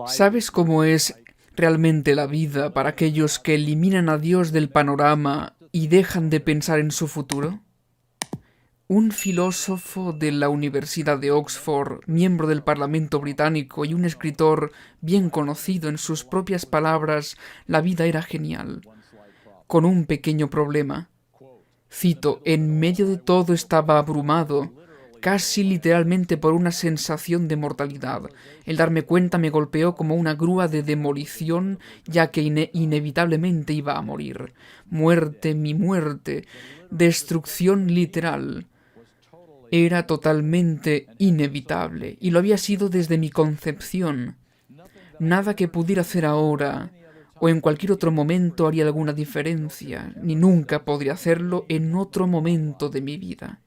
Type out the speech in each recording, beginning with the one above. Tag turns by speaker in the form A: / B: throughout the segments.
A: ¿Sabes cómo es realmente la vida para aquellos que eliminan a Dios del panorama y dejan de pensar en su futuro? Un filósofo de la Universidad de Oxford, miembro del Parlamento británico y un escritor bien conocido en sus propias palabras, la vida era genial, con un pequeño problema. Cito, en medio de todo estaba abrumado, casi literalmente por una sensación de mortalidad. El darme cuenta me golpeó como una grúa de demolición, ya que inevitablemente iba a morir. Muerte, mi muerte, destrucción literal. Era totalmente inevitable, y lo había sido desde mi concepción. Nada que pudiera hacer ahora o en cualquier otro momento haría alguna diferencia, ni nunca podría hacerlo en otro momento de mi vida.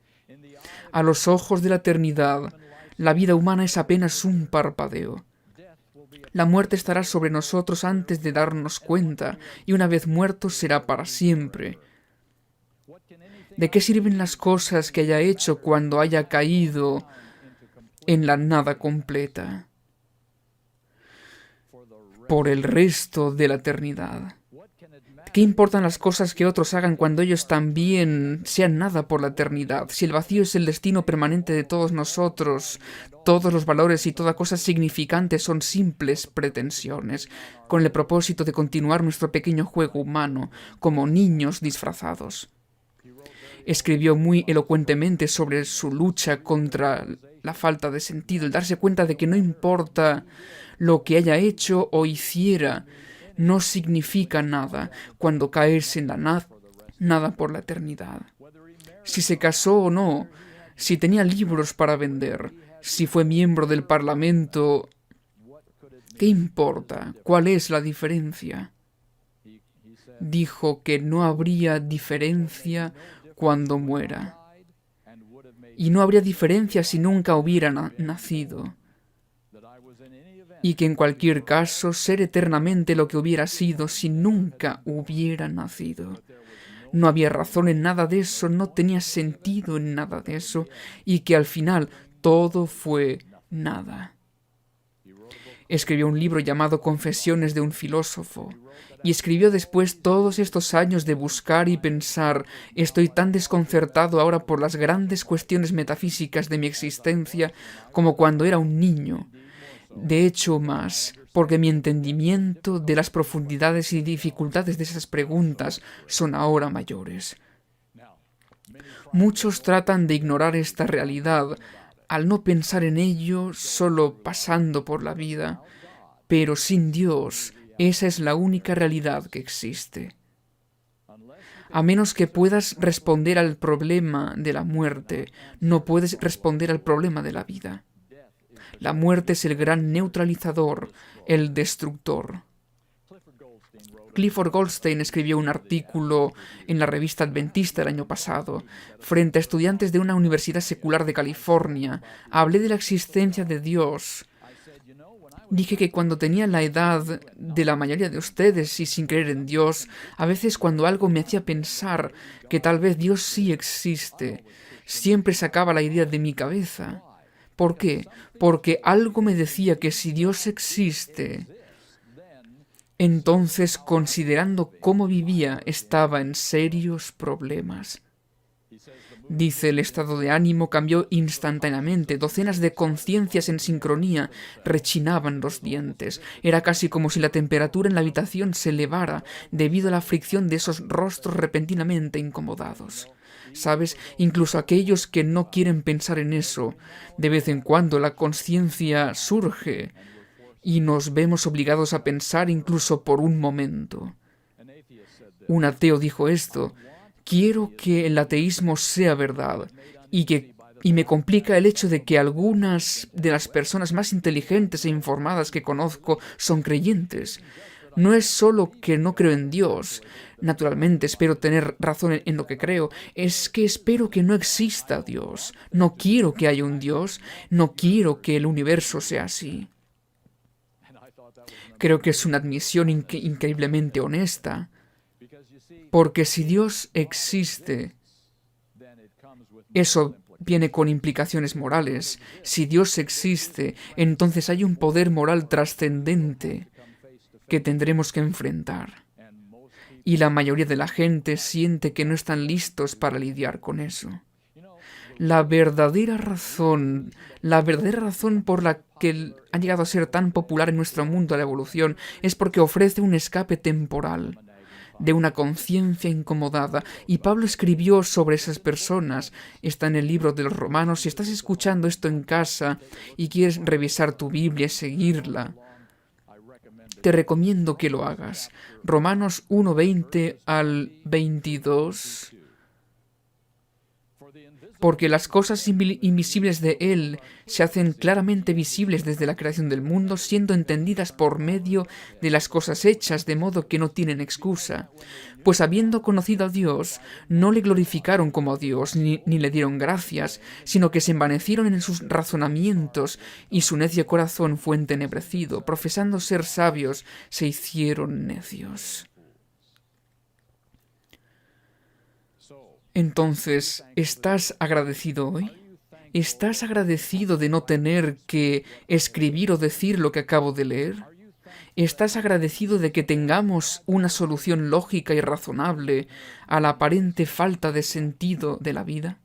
A: A los ojos de la eternidad, la vida humana es apenas un parpadeo. La muerte estará sobre nosotros antes de darnos cuenta, y una vez muertos será para siempre. ¿De qué sirven las cosas que haya hecho cuando haya caído en la nada completa por el resto de la eternidad? ¿Qué importan las cosas que otros hagan cuando ellos también sean nada por la eternidad? Si el vacío es el destino permanente de todos nosotros, todos los valores y toda cosa significante son simples pretensiones, con el propósito de continuar nuestro pequeño juego humano, como niños disfrazados. Escribió muy elocuentemente sobre su lucha contra la falta de sentido, el darse cuenta de que no importa lo que haya hecho o hiciera, no significa nada cuando caes en la nada por la eternidad. Si se casó o no, si tenía libros para vender, si fue miembro del Parlamento, ¿qué importa? ¿Cuál es la diferencia? Dijo que no habría diferencia cuando muera. Y no habría diferencia si nunca hubiera nacido. Y que en cualquier caso ser eternamente lo que hubiera sido si nunca hubiera nacido. No había razón en nada de eso, no tenía sentido en nada de eso, y que al final todo fue nada. Escribió un libro llamado Confesiones de un filósofo, y escribió después todos estos años de buscar y pensar, estoy tan desconcertado ahora por las grandes cuestiones metafísicas de mi existencia como cuando era un niño. De hecho, más, porque mi entendimiento de las profundidades y dificultades de esas preguntas son ahora mayores. Muchos tratan de ignorar esta realidad al no pensar en ello solo pasando por la vida, pero sin Dios, esa es la única realidad que existe. A menos que puedas responder al problema de la muerte, no puedes responder al problema de la vida. La muerte es el gran neutralizador, el destructor. Clifford Goldstein escribió un artículo en la revista Adventista el año pasado. Frente a estudiantes de una universidad secular de California, hablé de la existencia de Dios. Dije que cuando tenía la edad de la mayoría de ustedes y sin creer en Dios, a veces cuando algo me hacía pensar que tal vez Dios sí existe, siempre sacaba la idea de mi cabeza. ¿Por qué? Porque algo me decía que si Dios existe, entonces, considerando cómo vivía, estaba en serios problemas. Dice, el estado de ánimo cambió instantáneamente. Docenas de conciencias en sincronía rechinaban los dientes. Era casi como si la temperatura en la habitación se elevara debido a la fricción de esos rostros repentinamente incomodados. ¿Sabes? Incluso aquellos que no quieren pensar en eso, de vez en cuando la conciencia surge y nos vemos obligados a pensar incluso por un momento. Un ateo dijo esto: quiero que el ateísmo sea verdad y me complica el hecho de que algunas de las personas más inteligentes e informadas que conozco son creyentes. No es solo que no creo en Dios, naturalmente espero tener razón en lo que creo, es que espero que no exista Dios. No quiero que haya un Dios, no quiero que el universo sea así. Creo que es una admisión increíblemente honesta, porque si Dios existe, eso viene con implicaciones morales. Si Dios existe, entonces hay un poder moral trascendente que tendremos que enfrentar. Y la mayoría de la gente siente que no están listos para lidiar con eso. La verdadera razón por la que ha llegado a ser tan popular en nuestro mundo la evolución es porque ofrece un escape temporal de una conciencia incomodada. Y Pablo escribió sobre esas personas. Está en el libro de los Romanos. Si estás escuchando esto en casa y quieres revisar tu Biblia y seguirla, te recomiendo que lo hagas. Romanos 1:20 al 22. Porque las cosas invisibles de Él se hacen claramente visibles desde la creación del mundo, siendo entendidas por medio de las cosas hechas, de modo que no tienen excusa. Pues habiendo conocido a Dios, no le glorificaron como a Dios, ni le dieron gracias, sino que se envanecieron en sus razonamientos, y su necio corazón fue entenebrecido. Profesando ser sabios, se hicieron necios. Entonces, ¿estás agradecido hoy? ¿Estás agradecido de no tener que escribir o decir lo que acabo de leer? ¿Estás agradecido de que tengamos una solución lógica y razonable a la aparente falta de sentido de la vida?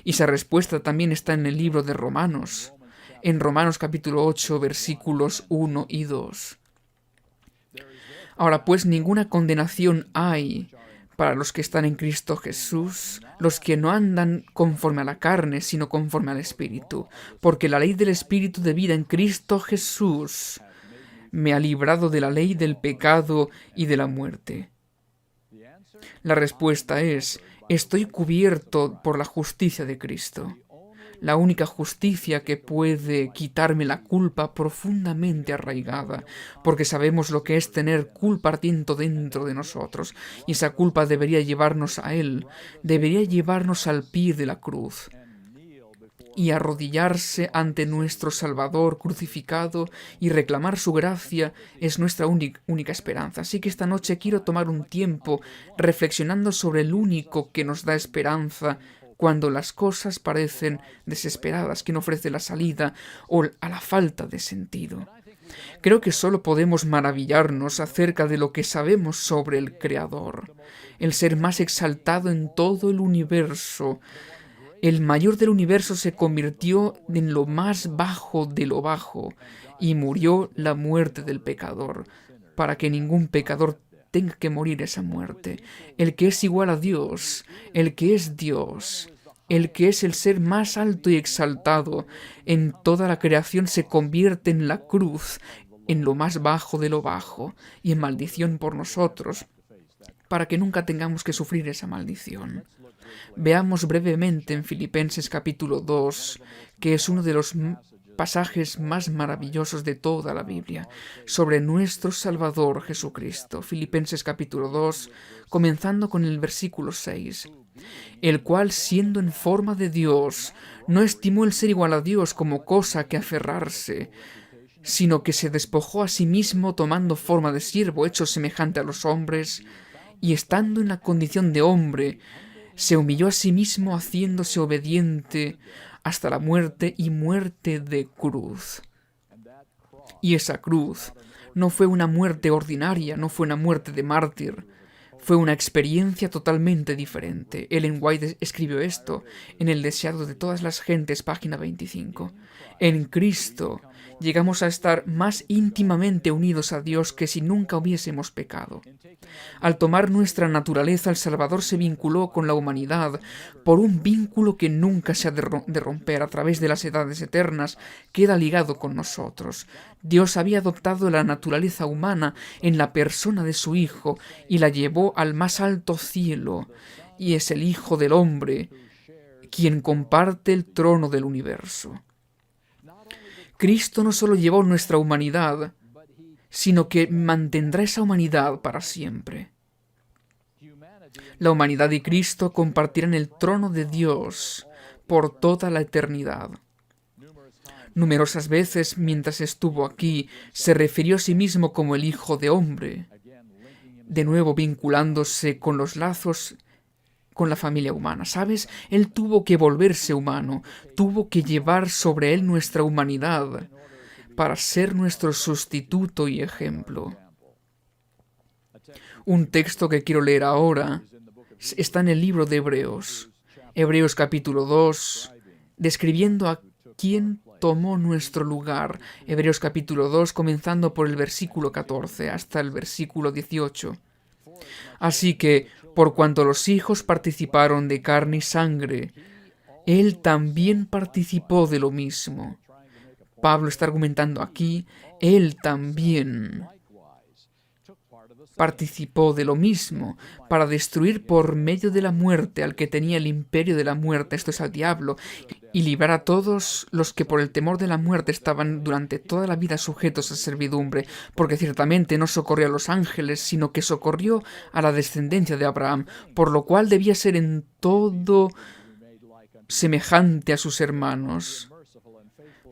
A: Y esa respuesta también está en el libro de Romanos, en Romanos capítulo 8, versículos 1 y 2. Ahora pues, ninguna condenación hay para los que están en Cristo Jesús, los que no andan conforme a la carne, sino conforme al Espíritu, porque la ley del Espíritu de vida en Cristo Jesús me ha librado de la ley del pecado y de la muerte. La respuesta es: estoy cubierto por la justicia de Cristo. La única justicia que puede quitarme la culpa profundamente arraigada, porque sabemos lo que es tener culpa ardiendo dentro de nosotros, y esa culpa debería llevarnos a Él, debería llevarnos al pie de la cruz, y arrodillarse ante nuestro Salvador crucificado y reclamar su gracia es nuestra única esperanza. Así que esta noche quiero tomar un tiempo reflexionando sobre el único que nos da esperanza cuando las cosas parecen desesperadas, quien ofrece la salida o a la falta de sentido. Creo que solo podemos maravillarnos acerca de lo que sabemos sobre el Creador, el ser más exaltado en todo el universo. El mayor del universo se convirtió en lo más bajo de lo bajo y murió la muerte del pecador, para que ningún pecador tenga que morir esa muerte. El que es igual a Dios, el que es Dios, el que es el ser más alto y exaltado en toda la creación, se convierte en la cruz, en lo más bajo de lo bajo, y en maldición por nosotros, para que nunca tengamos que sufrir esa maldición. Veamos brevemente en Filipenses capítulo 2, que es uno de los pasajes más maravillosos de toda la Biblia, sobre nuestro Salvador Jesucristo. Filipenses capítulo 2, comenzando con el versículo 6. El cual, siendo en forma de Dios, no estimó el ser igual a Dios como cosa que aferrarse, sino que se despojó a sí mismo, tomando forma de siervo, hecho semejante a los hombres, y estando en la condición de hombre, se humilló a sí mismo, haciéndose obediente hasta la muerte y muerte de cruz. Y esa cruz no fue una muerte ordinaria, no fue una muerte de mártir, fue una experiencia totalmente diferente. Ellen White escribió esto en El deseado de todas las gentes, página 25. En Cristo llegamos a estar más íntimamente unidos a Dios que si nunca hubiésemos pecado. Al tomar nuestra naturaleza, el Salvador se vinculó con la humanidad por un vínculo que nunca se ha de romper. A través de las edades eternas queda ligado con nosotros. Dios había adoptado la naturaleza humana en la persona de su Hijo y la llevó al más alto cielo, y es el Hijo del Hombre quien comparte el trono del universo. Cristo no solo llevó nuestra humanidad, sino que mantendrá esa humanidad para siempre. La humanidad y Cristo compartirán el trono de Dios por toda la eternidad. Numerosas veces, mientras estuvo aquí, se refirió a sí mismo como el Hijo de Hombre, de nuevo vinculándose con los lazos con la familia humana, ¿sabes? Él tuvo que volverse humano, tuvo que llevar sobre él nuestra humanidad para ser nuestro sustituto y ejemplo. Un texto que quiero leer ahora está en el libro de Hebreos, Hebreos capítulo 2, describiendo a quién tomó nuestro lugar. Hebreos capítulo 2, comenzando por el versículo 14 hasta el versículo 18. Así que, por cuanto los hijos participaron de carne y sangre, él también participó de lo mismo. Pablo está argumentando aquí, él también participó de lo mismo, para destruir por medio de la muerte al que tenía el imperio de la muerte, esto es al diablo, y librar a todos los que por el temor de la muerte estaban durante toda la vida sujetos a servidumbre, porque ciertamente no socorrió a los ángeles, sino que socorrió a la descendencia de Abraham, por lo cual debía ser en todo semejante a sus hermanos,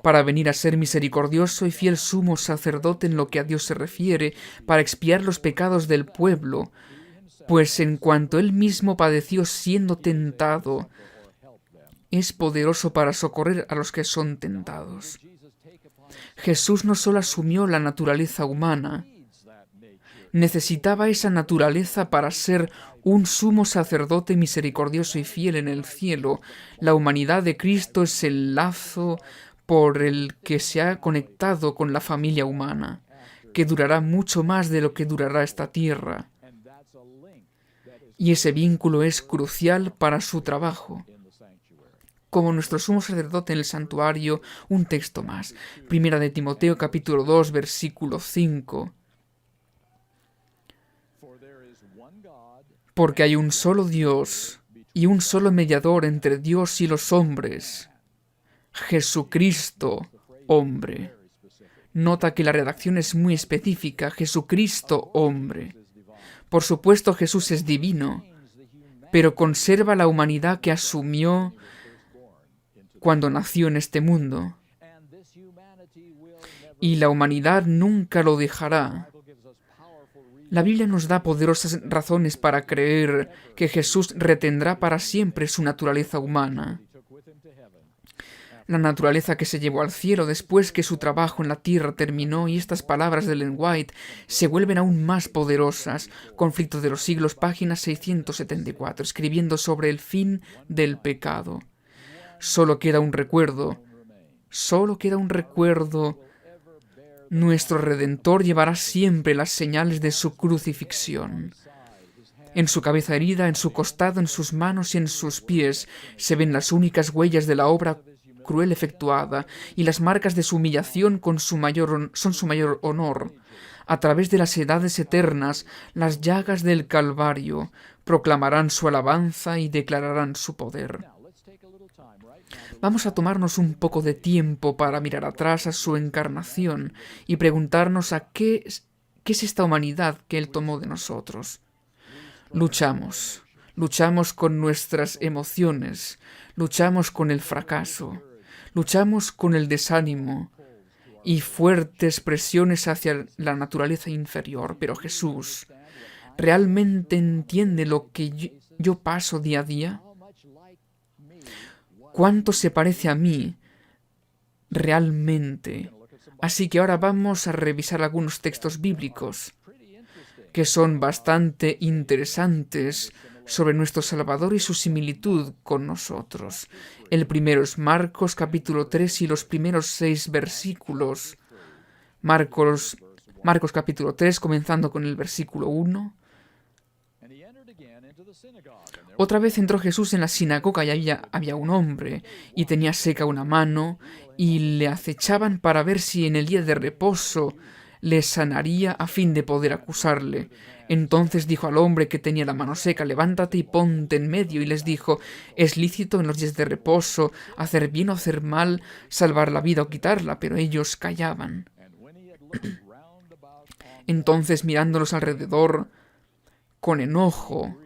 A: para venir a ser misericordioso y fiel sumo sacerdote en lo que a Dios se refiere, para expiar los pecados del pueblo, pues en cuanto él mismo padeció siendo tentado, es poderoso para socorrer a los que son tentados. Jesús no solo asumió la naturaleza humana, necesitaba esa naturaleza para ser un sumo sacerdote misericordioso y fiel en el cielo. La humanidad de Cristo es el lazo por el que se ha conectado con la familia humana, que durará mucho más de lo que durará esta tierra. Y ese vínculo es crucial para su trabajo. Como nuestro sumo sacerdote en el santuario, un texto más. Primera de Timoteo capítulo 2, versículo 5. Porque hay un solo Dios y un solo mediador entre Dios y los hombres, Jesucristo, hombre. Nota que la redacción es muy específica, Jesucristo, hombre. Por supuesto, Jesús es divino, pero conserva la humanidad que asumió cuando nació en este mundo. Y la humanidad nunca lo dejará. La Biblia nos da poderosas razones para creer que Jesús retendrá para siempre su naturaleza humana. La naturaleza que se llevó al cielo después que su trabajo en la tierra terminó, y estas palabras de Ellen White se vuelven aún más poderosas. Conflicto de los siglos, página 674, escribiendo sobre el fin del pecado. Solo queda un recuerdo. Nuestro Redentor llevará siempre las señales de su crucifixión. En su cabeza herida, en su costado, en sus manos y en sus pies se ven las únicas huellas de la obra cruel efectuada, y las marcas de su humillación son su mayor honor. A través de las edades eternas, las llagas del Calvario proclamarán su alabanza y declararán su poder. Vamos a tomarnos un poco de tiempo para mirar atrás a su encarnación y preguntarnos a qué es esta humanidad que Él tomó de nosotros. Luchamos con nuestras emociones, luchamos con el fracaso, luchamos con el desánimo y fuertes presiones hacia la naturaleza inferior, pero Jesús realmente entiende lo que yo paso día a día. ¿Cuánto se parece a mí realmente? Así que ahora vamos a revisar algunos textos bíblicos que son bastante interesantes sobre nuestro Salvador y su similitud con nosotros. El primero es Marcos capítulo 3 y los primeros 6 versículos. Marcos capítulo 3, comenzando con el versículo 1. Otra vez entró Jesús en la sinagoga y había un hombre, y tenía seca una mano, y le acechaban para ver si en el día de reposo le sanaría a fin de poder acusarle. Entonces dijo al hombre que tenía la mano seca: levántate y ponte en medio. Y les dijo: ¿es lícito en los días de reposo hacer bien o hacer mal, salvar la vida o quitarla? Pero ellos callaban. Entonces, mirándolos alrededor con enojo,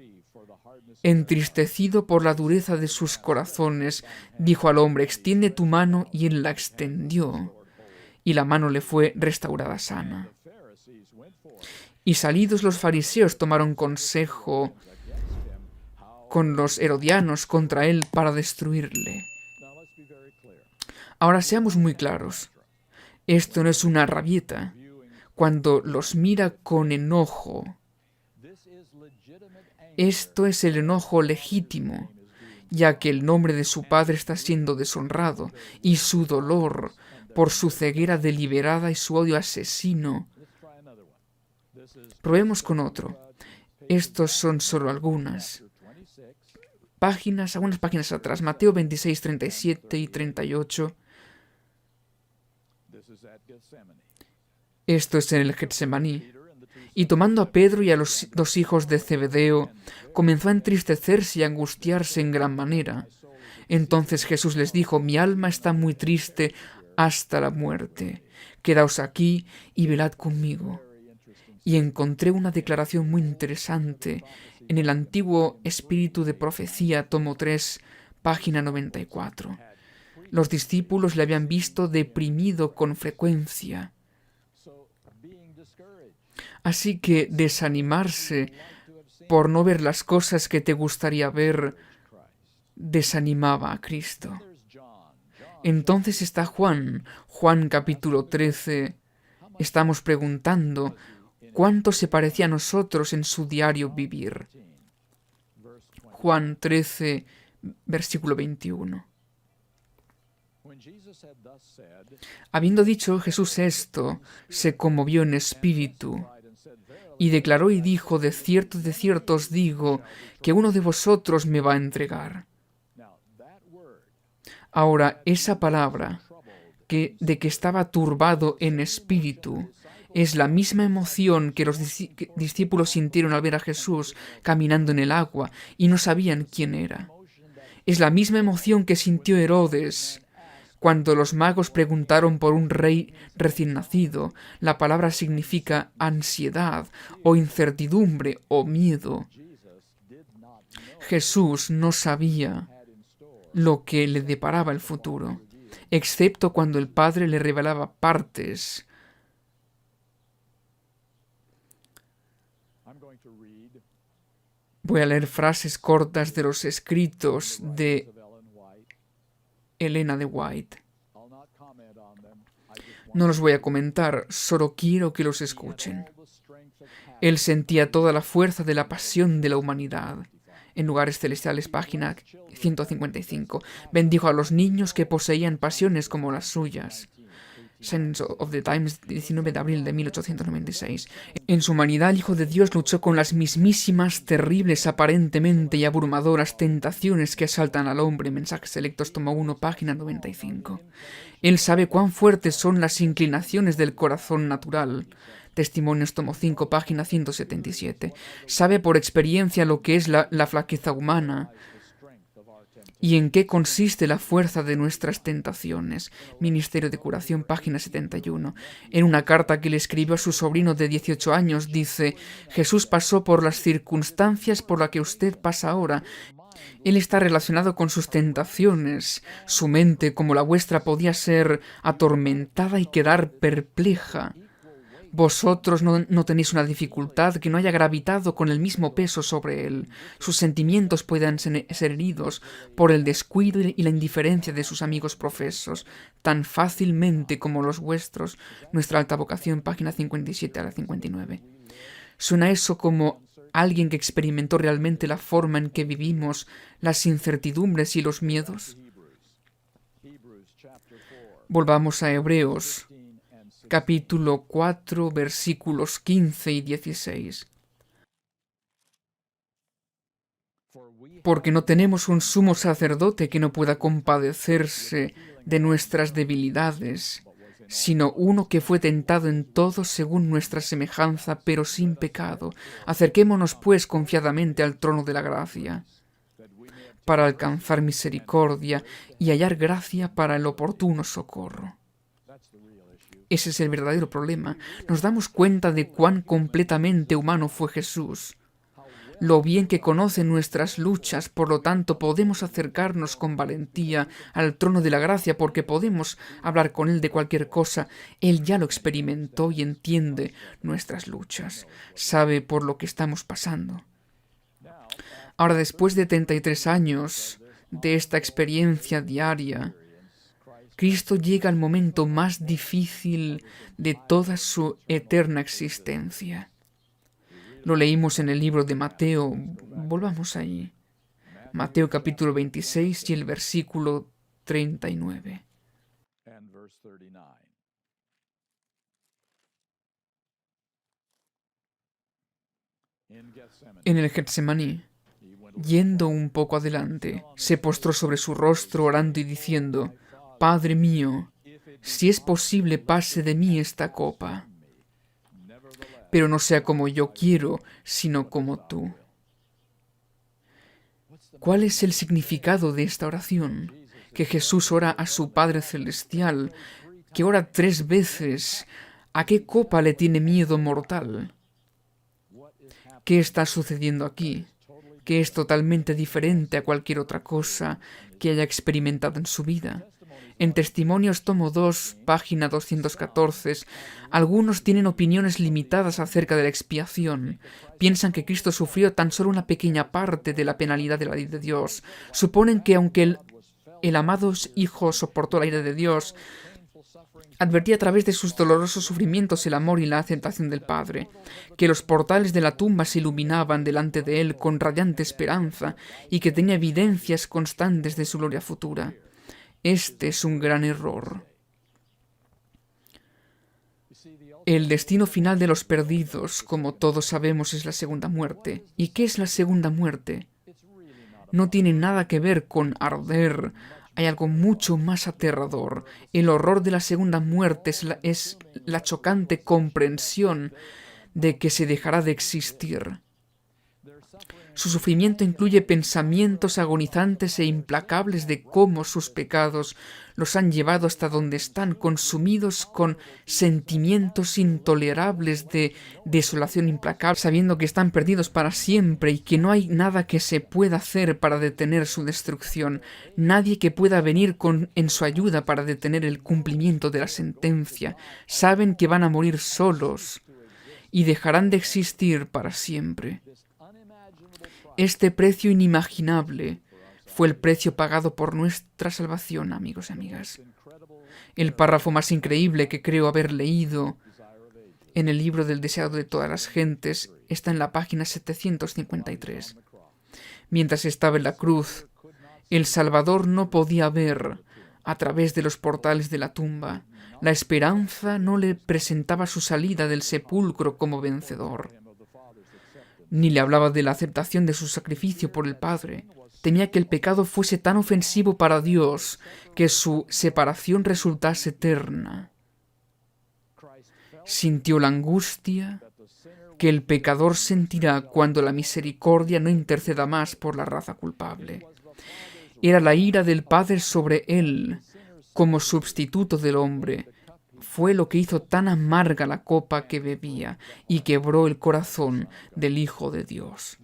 A: entristecido por la dureza de sus corazones, dijo al hombre: extiende tu mano. Y él la extendió, y la mano le fue restaurada sana. Y salidos los fariseos tomaron consejo con los herodianos contra él para destruirle. Ahora seamos muy claros. Esto no es una rabieta. Cuando los mira con enojo, esto es el enojo legítimo, ya que el nombre de su padre está siendo deshonrado, y su dolor por su ceguera deliberada y su odio asesino. Probemos con otro. Estos son solo algunas páginas atrás. Mateo 26, 37 y 38. Esto es en el Getsemaní. Y tomando a Pedro y a los dos hijos de Zebedeo, comenzó a entristecerse y a angustiarse en gran manera. Entonces Jesús les dijo: mi alma está muy triste hasta la muerte. Quedaos aquí y velad conmigo. Y encontré una declaración muy interesante en el Antiguo Espíritu de Profecía, tomo 3, página 94. Los discípulos le habían visto deprimido con frecuencia. Así que desanimarse por no ver las cosas que te gustaría ver desanimaba a Cristo. Entonces está Juan capítulo 13. Estamos preguntando cuánto se parecía a nosotros en su diario vivir. Juan 13, versículo 21. Habiendo dicho Jesús esto, se conmovió en espíritu y declaró y dijo: de cierto os digo, que uno de vosotros me va a entregar. Ahora, esa palabra de que estaba turbado en espíritu es la misma emoción que los discípulos sintieron al ver a Jesús caminando en el agua y no sabían quién era. Es la misma emoción que sintió Herodes cuando los magos preguntaron por un rey recién nacido. La palabra significa ansiedad o incertidumbre o miedo. Jesús no sabía lo que le deparaba el futuro, excepto cuando el Padre le revelaba partes. Voy a leer frases cortas de los escritos de Elena de White. No los voy a comentar, solo quiero que los escuchen. Él sentía toda la fuerza de la pasión de la humanidad. En Lugares Celestiales, página 155. Bendijo a los niños que poseían pasiones como las suyas. Sense of the Times, 19 de abril de 1896. En su humanidad, el Hijo de Dios luchó con las mismísimas, terribles, aparentemente y abrumadoras tentaciones que asaltan al hombre. Mensajes Selectos, tomo 1, página 95. Él sabe cuán fuertes son las inclinaciones del corazón natural. Testimonios, tomo 5, página 177. Sabe por experiencia lo que es la flaqueza humana y en qué consiste la fuerza de nuestras tentaciones. Ministerio de Curación, página 71. En una carta que le escribió a su sobrino de 18 años, dice: Jesús pasó por las circunstancias por las que usted pasa ahora. Él está relacionado con sus tentaciones. Su mente, como la vuestra, podía ser atormentada y quedar perpleja. Vosotros no tenéis una dificultad que no haya gravitado con el mismo peso sobre él. Sus sentimientos puedan ser heridos por el descuido y la indiferencia de sus amigos profesos, tan fácilmente como los vuestros. Nuestra alta vocación, página 57 a la 59. ¿Suena eso como alguien que experimentó realmente la forma en que vivimos las incertidumbres y los miedos? Volvamos a Hebreos, capítulo 4, versículos 15 y 16. Porque no tenemos un sumo sacerdote que no pueda compadecerse de nuestras debilidades, sino uno que fue tentado en todo según nuestra semejanza, pero sin pecado. Acerquémonos, pues, confiadamente al trono de la gracia, para alcanzar misericordia y hallar gracia para el oportuno socorro. Ese es el verdadero problema. Nos damos cuenta de cuán completamente humano fue Jesús, lo bien que conoce nuestras luchas, por lo tanto podemos acercarnos con valentía al trono de la gracia porque podemos hablar con Él de cualquier cosa. Él ya lo experimentó y entiende nuestras luchas, sabe por lo que estamos pasando. Ahora, después de 33 años de esta experiencia diaria, Cristo llega al momento más difícil de toda su eterna existencia. Lo leímos en el libro de Mateo. Volvamos allí. Mateo capítulo 26 y el versículo 39. En el Getsemaní, yendo un poco adelante, se postró sobre su rostro orando y diciendo: Padre mío, si es posible, pase de mí esta copa, pero no sea como yo quiero, sino como tú. ¿Cuál es el significado de esta oración? Que Jesús ora a su Padre Celestial, que ora 3 veces. ¿A qué copa le tiene miedo mortal? ¿Qué está sucediendo aquí? Que es totalmente diferente a cualquier otra cosa que haya experimentado en su vida. En Testimonios, tomo 2, página 214, algunos tienen opiniones limitadas acerca de la expiación. Piensan que Cristo sufrió tan solo una pequeña parte de la penalidad de la ley de Dios. Suponen que aunque el amado Hijo soportó la ira de Dios, advertía a través de sus dolorosos sufrimientos el amor y la aceptación del Padre, que los portales de la tumba se iluminaban delante de él con radiante esperanza y que tenía evidencias constantes de su gloria futura. Este es un gran error. El destino final de los perdidos, como todos sabemos, es la segunda muerte. ¿Y qué es la segunda muerte? No tiene nada que ver con arder. Hay algo mucho más aterrador. El horror de la segunda muerte es la chocante comprensión de que se dejará de existir. Su sufrimiento incluye pensamientos agonizantes e implacables de cómo sus pecados los han llevado hasta donde están, consumidos con sentimientos intolerables de desolación implacable, sabiendo que están perdidos para siempre y que no hay nada que se pueda hacer para detener su destrucción, nadie que pueda venir en su ayuda para detener el cumplimiento de la sentencia. Saben que van a morir solos y dejarán de existir para siempre. Este precio inimaginable fue el precio pagado por nuestra salvación, amigos y amigas. El párrafo más increíble que creo haber leído en el libro del deseado de todas las gentes está en la página 753. Mientras estaba en la cruz, el Salvador no podía ver a través de los portales de la tumba. La esperanza no le presentaba su salida del sepulcro como vencedor. Ni le hablaba de la aceptación de su sacrificio por el Padre. Temía que el pecado fuese tan ofensivo para Dios que su separación resultase eterna. Sintió la angustia que el pecador sentirá cuando la misericordia no interceda más por la raza culpable. Era la ira del Padre sobre él como sustituto del hombre. Fue lo que hizo tan amarga la copa que bebía y quebró el corazón del Hijo de Dios.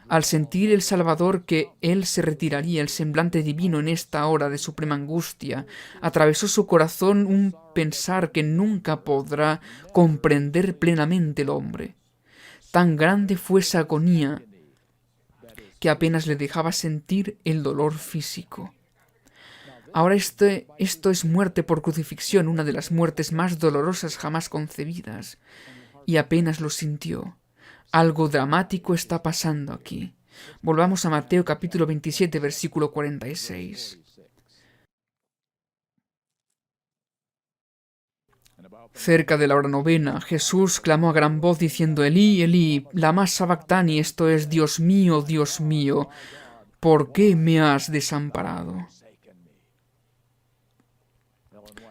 A: Al sentir el Salvador que él se retiraría, el semblante divino en esta hora de suprema angustia, atravesó su corazón un pensar que nunca podrá comprender plenamente el hombre. Tan grande fue esa agonía que apenas le dejaba sentir el dolor físico. Ahora esto es muerte por crucifixión, una de las muertes más dolorosas jamás concebidas, y apenas lo sintió. Algo dramático está pasando aquí. Volvamos a Mateo capítulo 27, versículo 46. Cerca de la hora novena, Jesús clamó a gran voz diciendo: Elí, Elí, lama sabactani, esto es: Dios mío, ¿por qué me has desamparado?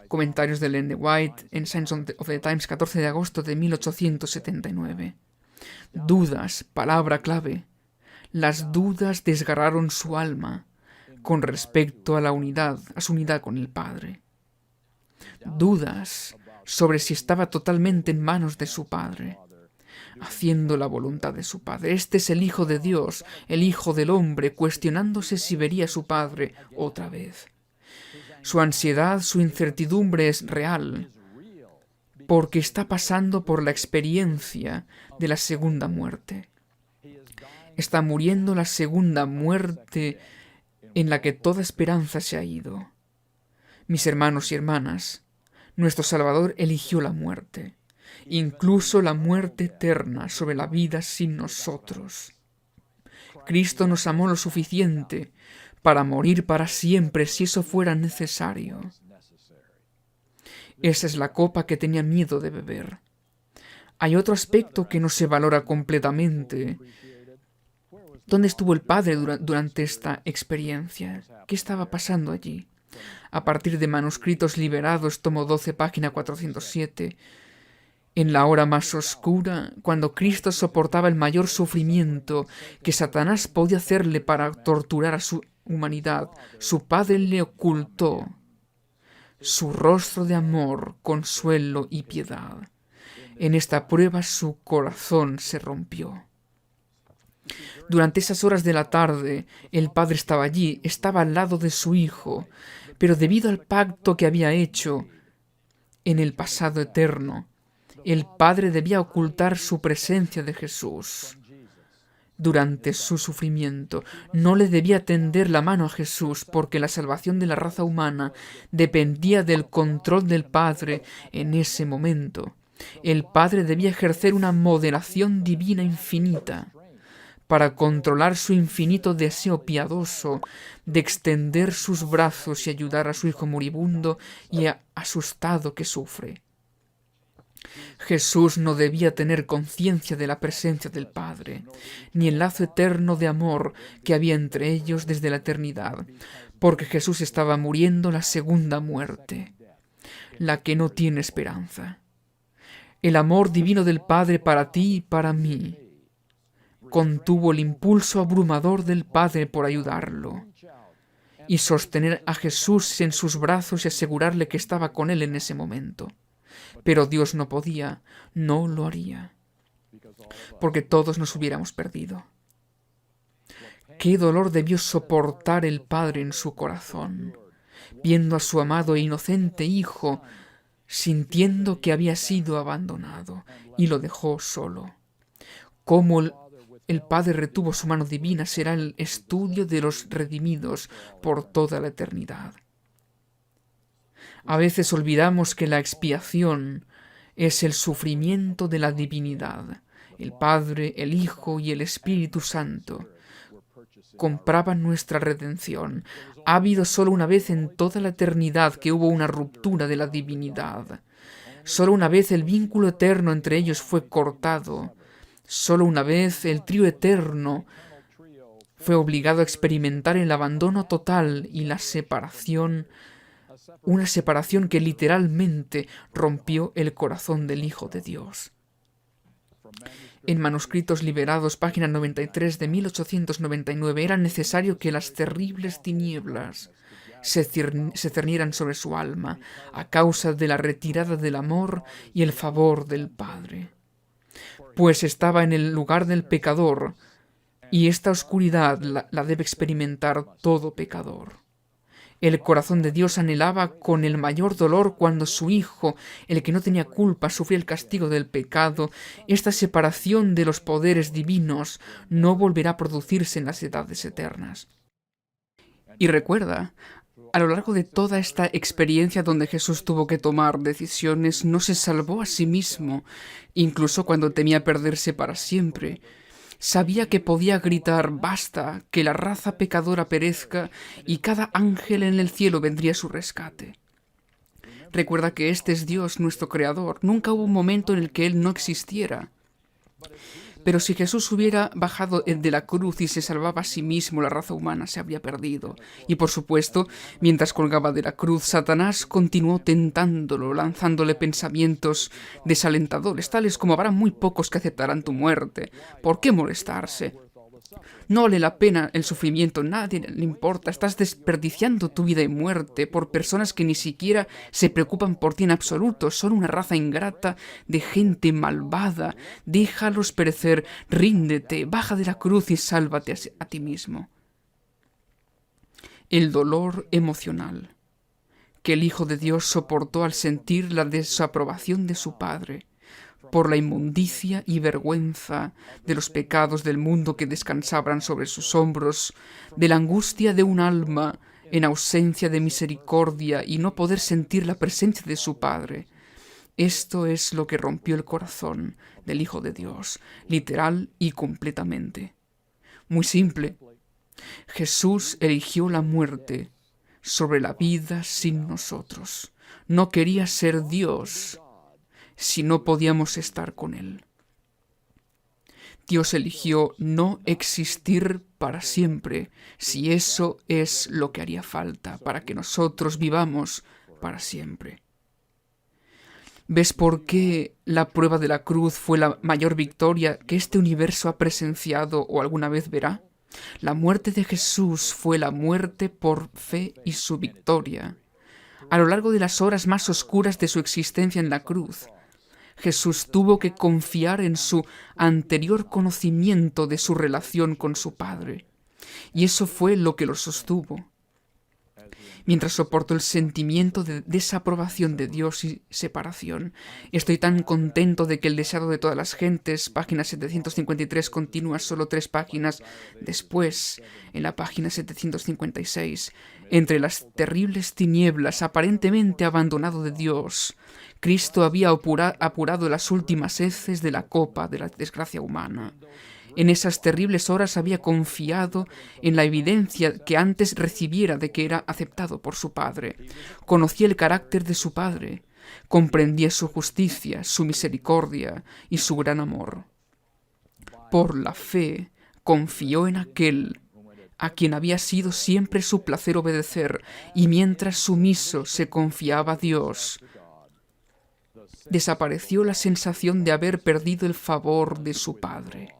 A: Comentarios de Ellen White en Signs of the Times, 14 de agosto de 1879. Dudas, palabra clave. Las dudas desgarraron su alma con respecto a su unidad con el Padre. Dudas sobre si estaba totalmente en manos de su Padre, haciendo la voluntad de su Padre. Este es el Hijo de Dios, el Hijo del Hombre, cuestionándose si vería a su Padre otra vez. Su ansiedad, su incertidumbre es real, porque está pasando por la experiencia de la segunda muerte. Está muriendo la segunda muerte en la que toda esperanza se ha ido. Mis hermanos y hermanas, nuestro Salvador eligió la muerte, incluso la muerte eterna sobre la vida sin nosotros. Cristo nos amó lo suficiente para morir para siempre si eso fuera necesario. Esa es la copa que tenía miedo de beber. Hay otro aspecto que no se valora completamente. ¿Dónde estuvo el Padre durante esta experiencia? ¿Qué estaba pasando allí? A partir de Manuscritos Liberados, tomo 12, página 407, en la hora más oscura, cuando Cristo soportaba el mayor sufrimiento que Satanás podía hacerle para torturar a su humanidad, su Padre le ocultó su rostro de amor, consuelo y piedad. En esta prueba su corazón se rompió. Durante esas horas de la tarde, el Padre estaba allí, estaba al lado de su Hijo, pero debido al pacto que había hecho en el pasado eterno, el Padre debía ocultar su presencia de Jesús. Durante su sufrimiento, no le debía tender la mano a Jesús porque la salvación de la raza humana dependía del control del Padre en ese momento. El Padre debía ejercer una moderación divina infinita para controlar su infinito deseo piadoso de extender sus brazos y ayudar a su Hijo moribundo y asustado que sufre. Jesús no debía tener conciencia de la presencia del Padre, ni el lazo eterno de amor que había entre ellos desde la eternidad, porque Jesús estaba muriendo la segunda muerte, la que no tiene esperanza. El amor divino del Padre para ti y para mí contuvo el impulso abrumador del Padre por ayudarlo y sostener a Jesús en sus brazos y asegurarle que estaba con él en ese momento. Pero Dios no podía, no lo haría, porque todos nos hubiéramos perdido. Qué dolor debió soportar el Padre en su corazón, viendo a su amado e inocente Hijo, sintiendo que había sido abandonado y lo dejó solo. Cómo el Padre retuvo su mano divina será el estudio de los redimidos por toda la eternidad. A veces olvidamos que la expiación es el sufrimiento de la divinidad. El Padre, el Hijo y el Espíritu Santo compraban nuestra redención. Ha habido solo una vez en toda la eternidad que hubo una ruptura de la divinidad. Solo una vez el vínculo eterno entre ellos fue cortado. Solo una vez el trío eterno fue obligado a experimentar el abandono total y la separación, una separación que literalmente rompió el corazón del Hijo de Dios. En Manuscritos Liberados, página 93 de 1899, era necesario que las terribles tinieblas se cernieran sobre su alma a causa de la retirada del amor y el favor del Padre. Pues estaba en el lugar del pecador, y esta oscuridad la debe experimentar todo pecador. El corazón de Dios anhelaba con el mayor dolor cuando su Hijo, el que no tenía culpa, sufría el castigo del pecado. Esta separación de los poderes divinos no volverá a producirse en las edades eternas. Y recuerda, a lo largo de toda esta experiencia donde Jesús tuvo que tomar decisiones, no se salvó a sí mismo, incluso cuando temía perderse para siempre. Sabía que podía gritar «Basta, que la raza pecadora perezca» y cada ángel en el cielo vendría a su rescate. Recuerda que este es Dios, nuestro Creador. Nunca hubo un momento en el que Él no existiera. Pero si Jesús hubiera bajado de la cruz y se salvaba a sí mismo, la raza humana se habría perdido. Y por supuesto, mientras colgaba de la cruz, Satanás continuó tentándolo, lanzándole pensamientos desalentadores, tales como habrá muy pocos que aceptarán tu muerte. ¿Por qué molestarse? No vale la pena el sufrimiento, nadie le importa, estás desperdiciando tu vida y muerte por personas que ni siquiera se preocupan por ti en absoluto, son una raza ingrata de gente malvada, déjalos perecer, ríndete, baja de la cruz y sálvate a ti mismo. El dolor emocional que el Hijo de Dios soportó al sentir la desaprobación de su Padre por la inmundicia y vergüenza de los pecados del mundo que descansaban sobre sus hombros, de la angustia de un alma en ausencia de misericordia y no poder sentir la presencia de su Padre. Esto es lo que rompió el corazón del Hijo de Dios, literal y completamente. Muy simple. Jesús eligió la muerte sobre la vida sin nosotros. No quería ser Dios si no podíamos estar con Él. Dios eligió no existir para siempre, si eso es lo que haría falta para que nosotros vivamos para siempre. ¿Ves por qué la prueba de la cruz fue la mayor victoria que este universo ha presenciado o alguna vez verá? La muerte de Jesús fue la muerte por fe y su victoria. A lo largo de las horas más oscuras de su existencia en la cruz, Jesús tuvo que confiar en su anterior conocimiento de su relación con su Padre, y eso fue lo que lo sostuvo. Mientras soporto el sentimiento de desaprobación de Dios y separación, estoy tan contento de que el deseado de todas las gentes, página 753, continúa solo 3 páginas después, en la página 756, entre las terribles tinieblas aparentemente abandonado de Dios, Cristo había apurado las últimas heces de la copa de la desgracia humana. En esas terribles horas había confiado en la evidencia que antes recibiera de que era aceptado por su Padre. Conocía el carácter de su Padre, comprendía su justicia, su misericordia y su gran amor. Por la fe, confió en aquel a quien había sido siempre su placer obedecer, y mientras sumiso se confiaba a Dios, desapareció la sensación de haber perdido el favor de su Padre.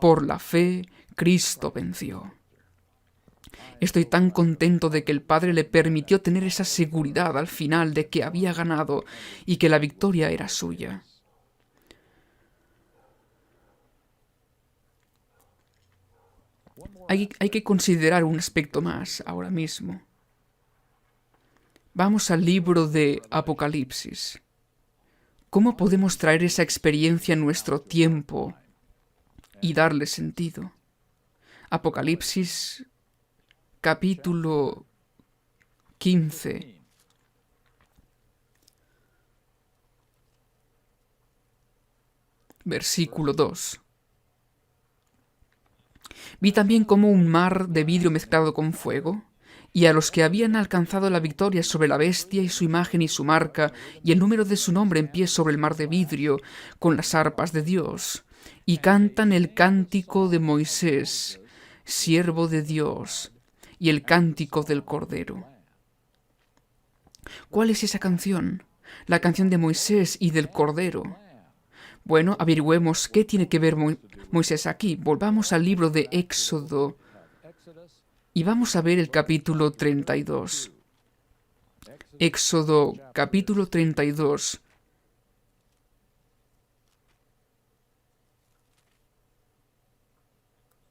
A: Por la fe, Cristo venció. Estoy tan contento de que el Padre le permitió tener esa seguridad al final de que había ganado y que la victoria era suya. Hay que considerar un aspecto más ahora mismo. Vamos al libro de Apocalipsis. ¿Cómo podemos traer esa experiencia en nuestro tiempo y darle sentido? Apocalipsis, capítulo 15. Versículo 2. Vi también como un mar de vidrio mezclado con fuego, y a los que habían alcanzado la victoria sobre la bestia y su imagen y su marca, y el número de su nombre en pie sobre el mar de vidrio, con las arpas de Dios, y cantan el cántico de Moisés, siervo de Dios, y el cántico del Cordero. ¿Cuál es esa canción? La canción de Moisés y del Cordero. Bueno, averigüemos qué tiene que ver Moisés aquí. Volvamos al libro de Éxodo y vamos a ver el capítulo 32. Éxodo, capítulo 32.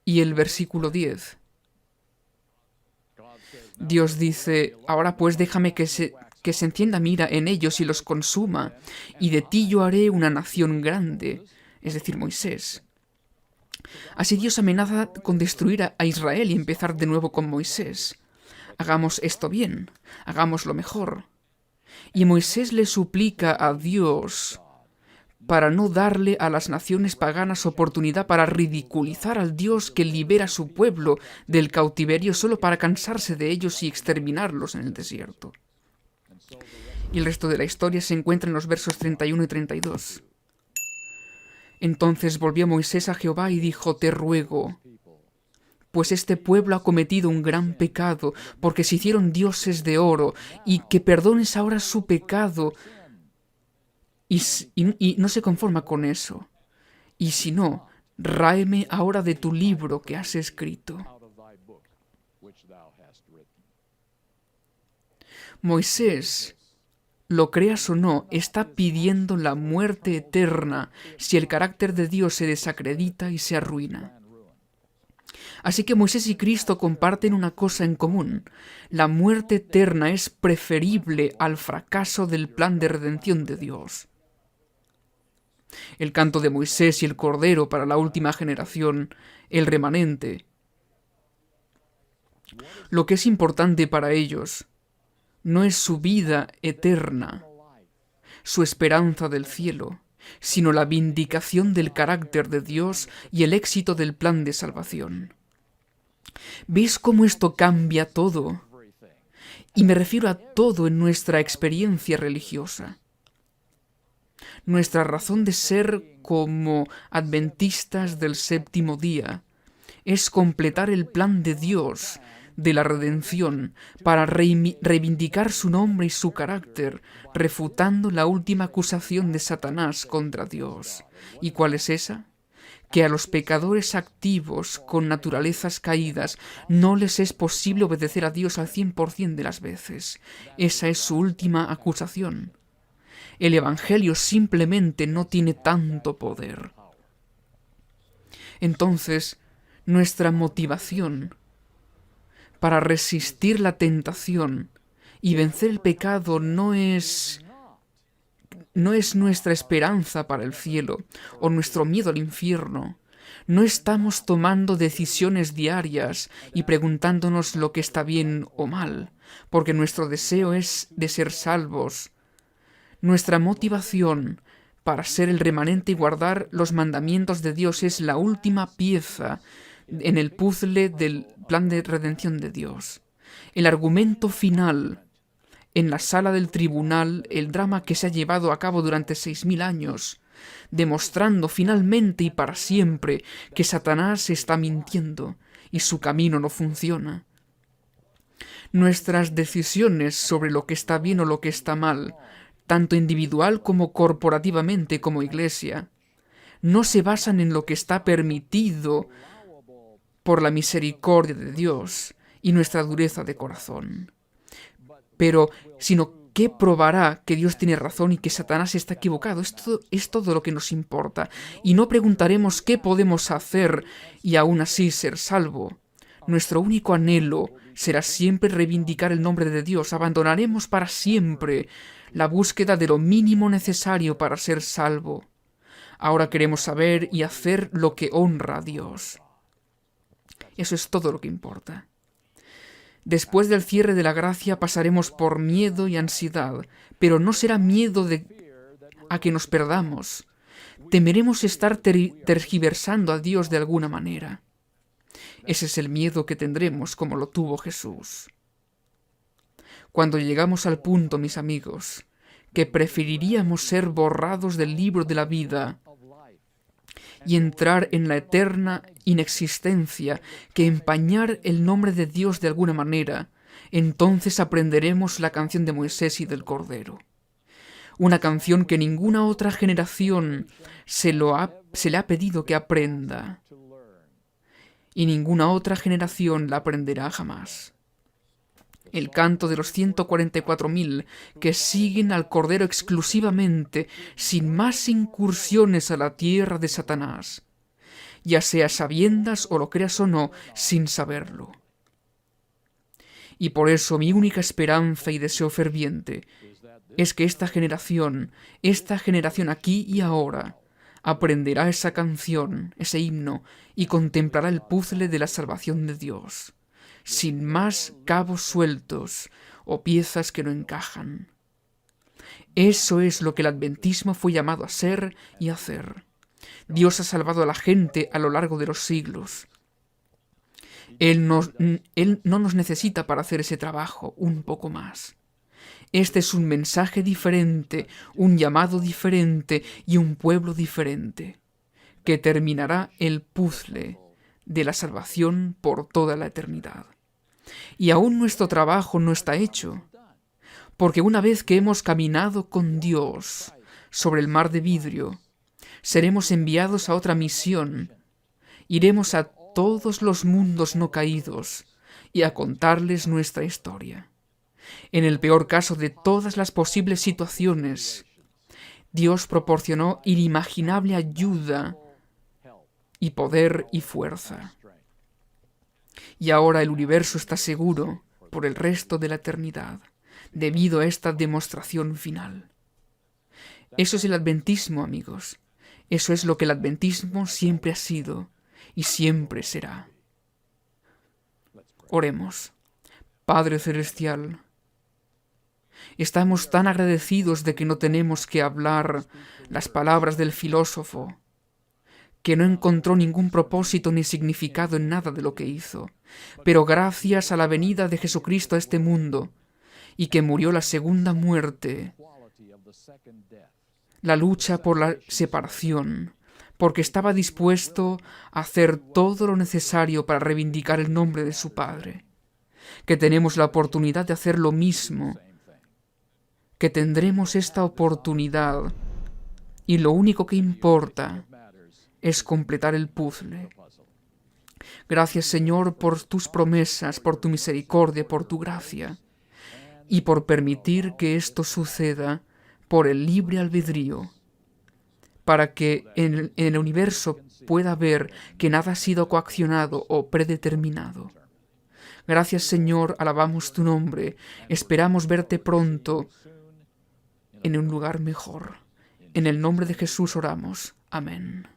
A: Y el versículo 10. Dios dice: ahora pues déjame que se encienda mira en ellos y los consuma, y de ti yo haré una nación grande, es decir, Moisés. Así Dios amenaza con destruir a Israel y empezar de nuevo con Moisés. Hagamos esto bien, hagámoslo mejor. Y Moisés le suplica a Dios para no darle a las naciones paganas oportunidad para ridiculizar al Dios que libera a su pueblo del cautiverio solo para cansarse de ellos y exterminarlos en el desierto. Y el resto de la historia se encuentra en los versos 31 y 32. Entonces volvió Moisés a Jehová y dijo: te ruego, pues este pueblo ha cometido un gran pecado, porque se hicieron dioses de oro, y que perdones ahora su pecado. Y no se conforma con eso. Y si no, ráeme ahora de tu libro que has escrito. Moisés, lo creas o no, está pidiendo la muerte eterna si el carácter de Dios se desacredita y se arruina. Así que Moisés y Cristo comparten una cosa en común: la muerte eterna es preferible al fracaso del plan de redención de Dios. el canto de Moisés y el Cordero para la última generación, el remanente. Lo que es importante para ellos no es su vida eterna, su esperanza del cielo, sino la vindicación del carácter de Dios y el éxito del plan de salvación. ¿Ves cómo esto cambia todo? Y me refiero a todo en nuestra experiencia religiosa. Nuestra razón de ser como adventistas del séptimo día es completar el plan de Dios de la redención para reivindicar su nombre y su carácter, refutando la última acusación de Satanás contra Dios. ¿Y cuál es esa? Que a los pecadores activos con naturalezas caídas no les es posible obedecer a Dios al 100% de las veces. Esa es su última acusación. El Evangelio simplemente no tiene tanto poder. Entonces, nuestra motivación para resistir la tentación y vencer el pecado no es nuestra esperanza para el cielo o nuestro miedo al infierno. No estamos tomando decisiones diarias y preguntándonos lo que está bien o mal, porque nuestro deseo es de ser salvos. Nuestra motivación para ser el remanente y guardar los mandamientos de Dios es la última pieza en el puzzle del plan de redención de Dios. El argumento final en la sala del tribunal, el drama que se ha llevado a cabo durante 6000 años, demostrando finalmente y para siempre que Satanás está mintiendo y su camino no funciona. Nuestras decisiones sobre lo que está bien o lo que está mal, tanto individual como corporativamente como iglesia, no se basan en lo que está permitido por la misericordia de Dios y nuestra dureza de corazón, sino que probará que Dios tiene razón y que Satanás está equivocado. Esto es todo lo que nos importa. Y no preguntaremos qué podemos hacer y aún así ser salvo. Nuestro único anhelo será siempre reivindicar el nombre de Dios. Abandonaremos para siempre la búsqueda de lo mínimo necesario para ser salvo. Ahora queremos saber y hacer lo que honra a Dios. Eso es todo lo que importa. Después del cierre de la gracia pasaremos por miedo y ansiedad, pero no será miedo a que nos perdamos. Temeremos estar tergiversando a Dios de alguna manera. Ese es el miedo que tendremos como lo tuvo Jesús. Cuando llegamos al punto, mis amigos, que preferiríamos ser borrados del libro de la vida y entrar en la eterna inexistencia que empañar el nombre de Dios de alguna manera, entonces aprenderemos la canción de Moisés y del Cordero. Una canción que ninguna otra generación se le ha pedido que aprenda, y ninguna otra generación la aprenderá jamás. El canto de los 144.000 que siguen al Cordero exclusivamente, sin más incursiones a la tierra de Satanás, ya sea sabiendas o lo creas o no, sin saberlo. Y por eso mi única esperanza y deseo ferviente es que esta generación aquí y ahora, aprenderá esa canción, ese himno, y contemplará el puzzle de la salvación de Dios, sin más cabos sueltos o piezas que no encajan. Eso es lo que el adventismo fue llamado a ser y hacer. Dios ha salvado a la gente a lo largo de los siglos. Él no nos necesita para hacer ese trabajo, un poco más. Este es un mensaje diferente, un llamado diferente y un pueblo diferente, que terminará el puzzle de la salvación por toda la eternidad. Y aún nuestro trabajo no está hecho, porque una vez que hemos caminado con Dios sobre el mar de vidrio, seremos enviados a otra misión. Iremos a todos los mundos no caídos y a contarles nuestra historia. En el peor caso de todas las posibles situaciones, Dios proporcionó inimaginable ayuda y poder y fuerza. Y ahora el universo está seguro por el resto de la eternidad, debido a esta demostración final. Eso es el adventismo, amigos. Eso es lo que el adventismo siempre ha sido y siempre será. Oremos. Padre Celestial, estamos tan agradecidos de que no tenemos que hablar las palabras del filósofo, que no encontró ningún propósito ni significado en nada de lo que hizo, pero gracias a la venida de Jesucristo a este mundo, y que murió la segunda muerte, la lucha por la separación, porque estaba dispuesto a hacer todo lo necesario para reivindicar el nombre de su Padre, que tenemos la oportunidad de hacer lo mismo, que tendremos esta oportunidad, y lo único que importa es completar el puzzle. Gracias, Señor, por tus promesas, por tu misericordia, por tu gracia, y por permitir que esto suceda por el libre albedrío, para que en el universo pueda ver que nada ha sido coaccionado o predeterminado. Gracias, Señor, alabamos tu nombre, esperamos verte pronto en un lugar mejor. En el nombre de Jesús oramos. Amén.